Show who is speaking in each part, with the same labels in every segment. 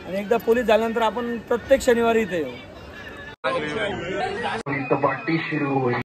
Speaker 1: आणि एकदा पोलीस झाल्यानंतर आपण प्रत्येक शनिवारी इथे येऊ.
Speaker 2: पार्टी सुरू होईल.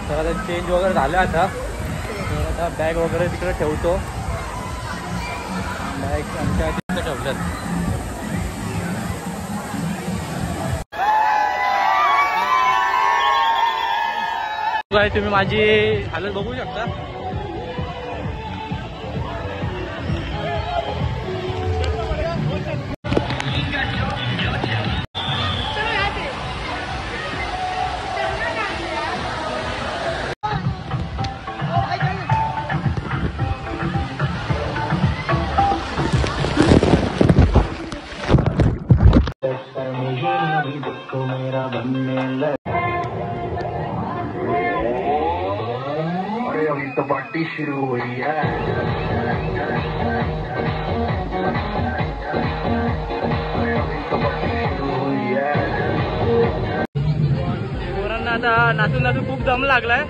Speaker 1: तर आता चेंज वगैरे झालं. आता बॅग वगैरे तिकडे ठेवतो. बॅग आमच्या तिकडे ठेवल्यात. तुम्ही माझी हालत बघू शकता.
Speaker 2: अभी तो पार्टी शुरू हुई है.
Speaker 1: पोरांना आता नाचून नाचून खूप दम लागलाय.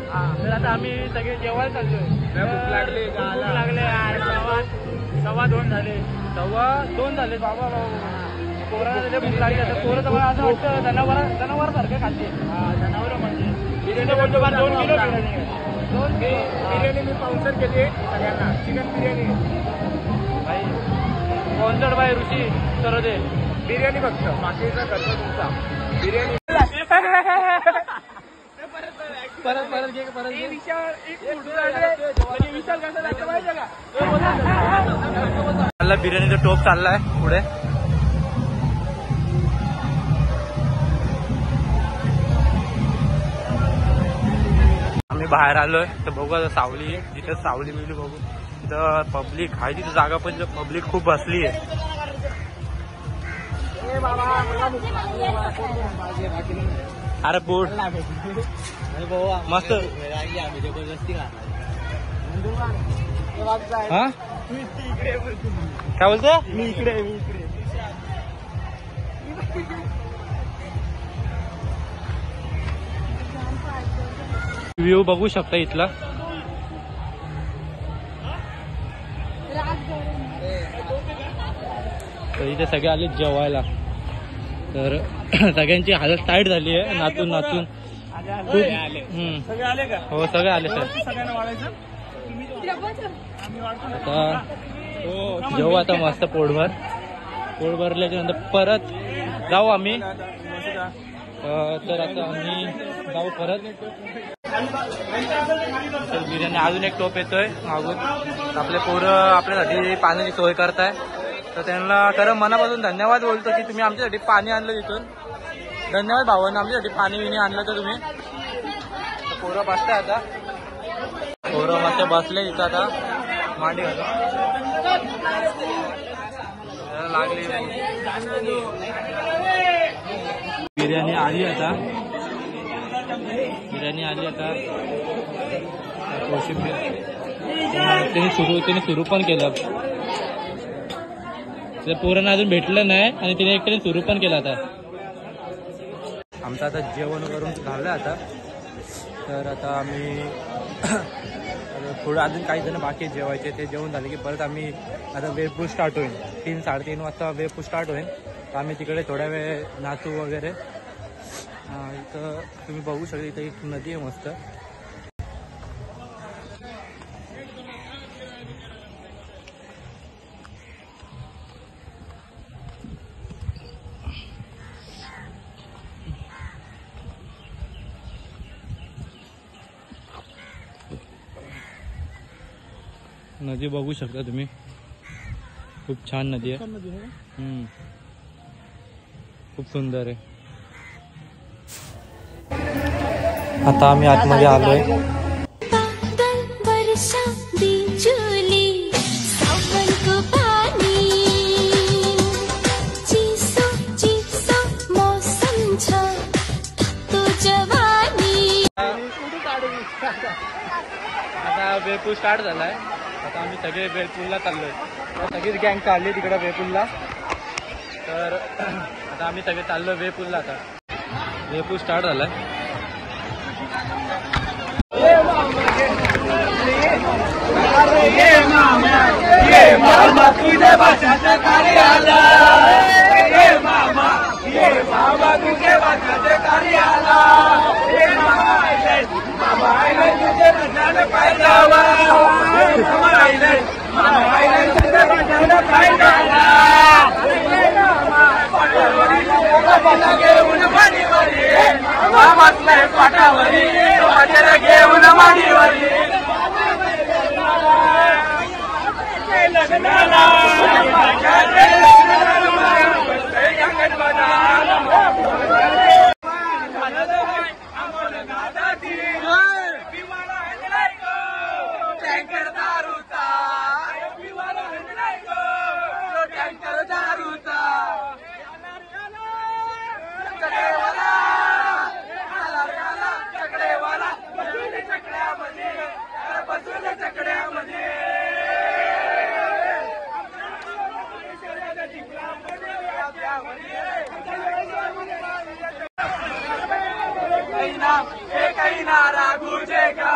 Speaker 1: तर आता आम्ही सगळे जेवायला चाललोय. भूक लागले. 2:15 झाले. 2:15 झाले बाबा. पोरांना भूक लागली. आता पोरं तर असं वाटतं जनावर सारखं खाते. जनावर म्हणजे बिर्याणी 2 किलो बिर्याणी मी पावसर केली सगळ्यांना. चिकन बिर्याणी भाई स्पॉन्सर्ड बाय ऋषी सरोदे. बिर्याणी फक्त बाकीचा खर्च तुमचा. बिर्याणी परत घे. बिर्याणीचा टोप चाललाय पुढे. आम्ही बाहेर आलोय. तर बघू आता सावली. जिथे सावली बिवली बघू. तिथं पब्लिक आहे. तिथं जागा पण पब्लिक खूप बसली आहे. अरे बोट मस्त. हा काय बोलतो. मी इकडे व्ह्यू बघू शकता इथला. तर इथे सगळे आले जेवायला. तर सगळ्यांची हालत टाईट झाली आहे नाचून नाचून.
Speaker 3: सगळे आले का?
Speaker 1: हो सगळे आले सर.
Speaker 3: सगळ्यांना वाढायचं.
Speaker 1: आता जेवू आता मस्त पोटभर. पोट भरल्याच्या नंतर परत जाऊ आम्ही. तर आता आम्ही जाऊ परत. बिर्याणी अजून एक टोप येतोय मागून. आपले पोरं आपल्यासाठी पाण्याची सोय करताय. तर त्यांना खरं मनापासून धन्यवाद बोलतो की तुम्ही आमच्यासाठी पाणी आणलं तिथून. धन्यवाद भावांना. आमच्यासाठी पाणी विणी आणलं तर तुम्ही. पोरं बसताय आता. पोरं मस्त बसले इथं आता मांडी लागली. बिर्याणी आली आता. त्यांनी सुरू पण केलं. पोरांना अजून भेटलं नाही आणि तिने एकट्याने सुरू पण केलं. आता आमचं आता जेवण करून झालं आता. तर आता आम्ही थोडं अजून काही जण बाकी जेवायचे. ते जेवण झाले की परत आम्ही आता वेळपूल स्टार्ट होईल. 3-3:30 वाजता वेळपूल स्टार्ट होईल. तर आम्ही तिकडे थोड्या वेळ नाचू वगैरे. इथं तुम्ही बघू शकता. इथं एक नदी आहे मस्त. नदी बघू शकता तुम्ही. खूप छान नदी आहे. खूप सुंदर आहे. आता आम्ही आतमध्ये आलोय. आता वेळपूल स्टार्ट झालाय. आता आम्ही सगळे वेळपूलला चाललोय. सगळीच गँग चालली तिकडे वेळपूलला. तर आता आम्ही सगळे चाललो वेपूलला. आता वेपूल स्टार्ट झालाय.
Speaker 3: तुझ्या भाषाच्या कार्याला मामा तुझ्या भाषाच्या कार्याला मामा आयलाय तुझ्या भाषाला पाहिजावा मामा आयलाय तुझ्या भाषाला पाहिजावा पाटावरी घेऊन माडीवरी मामातलाय पाटावरी माझ्याला घेऊन माडीवरी लग्नाला टँकर दारूचा टँकर दारूचा चकडेवाला चकड्यामध्ये बसून चकड्यामध्ये काही नारा गुजेगा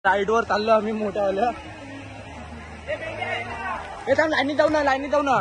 Speaker 1: साईड वर चाललो आम्ही मोठ्यावाल्या. हे थांब, लाईनीत जाऊ ना, लाईनीत जाऊ ना.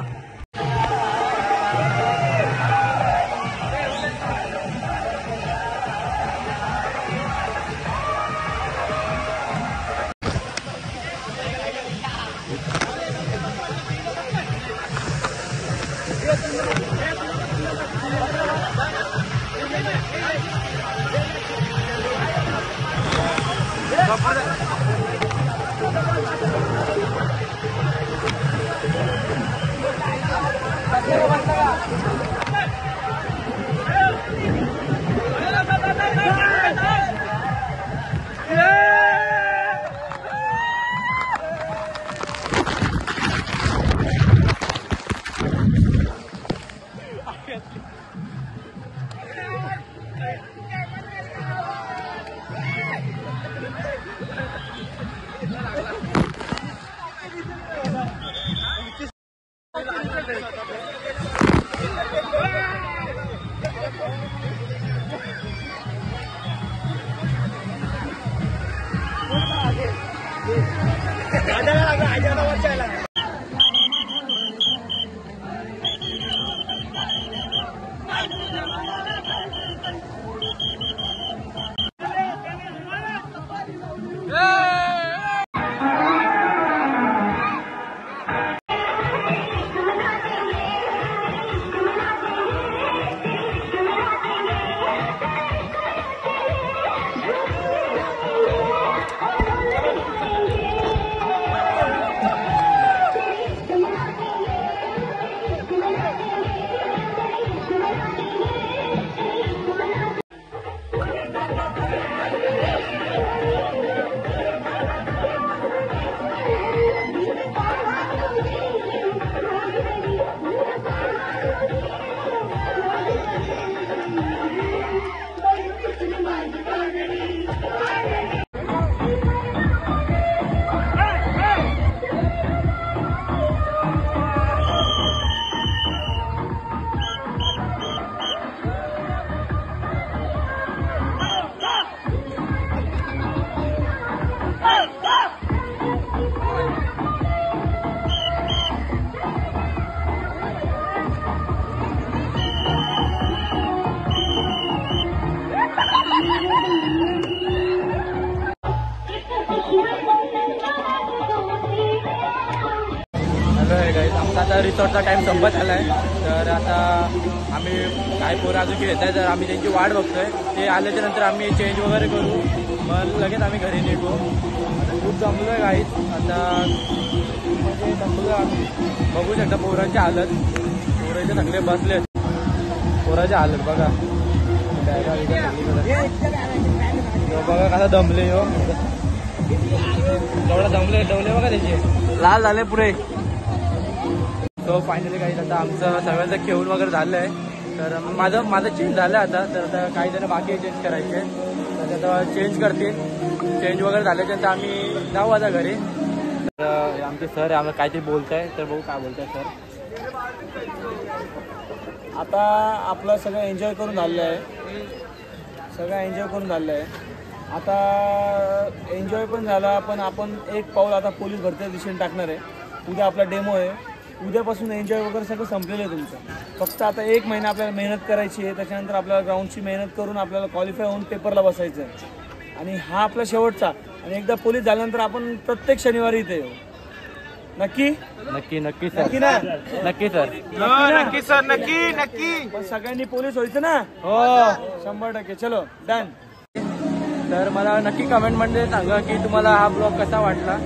Speaker 1: आमचा आता रिसॉर्टचा टाइम संपत आलाय. तर आता आम्ही काय पोरं अजून येत आहे, तर आम्ही त्यांची वाट बघतोय. ते आल्याच्या नंतर आम्ही चेंज वगैरे करू, मग लगेच आम्ही घरी निघू. खूप जमलोय गाईत आता, म्हणजे जमलो आम्ही. बघू शकता पोरांची हालत, पोरं इथे सगळे बसलेत. पोराची हालत बघा, बघा कसा दमले हो, तेवढा दमले बघा त्याचे लाल झाले पुरे. तो फायनली काही आता आमचं सगळ्यांचं खेळून वगैरे झालंय. तर माझं चेंज झालं आता. तर आता काही जण बाकी आहे चेंज करायचे, तर आता चेंज करतील. चेंज वगैरे झाल्याच्यानंतर आम्ही जाऊ आता घरी. तर आमचे सर आम्हाला काहीतरी बोलताय, तर बघू काय बोलताय सर.
Speaker 4: आता आपलं सगळं एन्जॉय करून झालेलं आहे, आता एन्जॉय पण झाला. पण आपण एक पाऊल आता पोलीस भरतीच्या दिशेने टाकणार आहे. उद्या आपला डेमो आहे, उद्यापासून एन्जॉय वगैरे सगळं संपलेलं आहे तुमचं. फक्त आता 1 महिना आपल्याला मेहनत करायची आहे. त्याच्यानंतर आपल्याला ग्राउंडची मेहनत करून आपल्याला क्वालिफाय होऊन पेपरला बसायचं आहे. आणि हा आपला शेवटचा. आणि एकदा पोलीस झाल्यानंतर आपण प्रत्येक शनिवारी इथे येऊ. नक्की
Speaker 1: नक्की नक्की सर.
Speaker 4: नक्की ना?
Speaker 1: नक्की सर.
Speaker 3: नक्की सर, नक्की नक्की.
Speaker 4: पण सगळ्यांनी पोलीस व्हायचं ना.
Speaker 1: हो
Speaker 4: 100%. चलो डन.
Speaker 1: तर मला नक्की कमेंटमध्ये सांगा की तुम्हाला हा ब्लॉग कसा वाटला.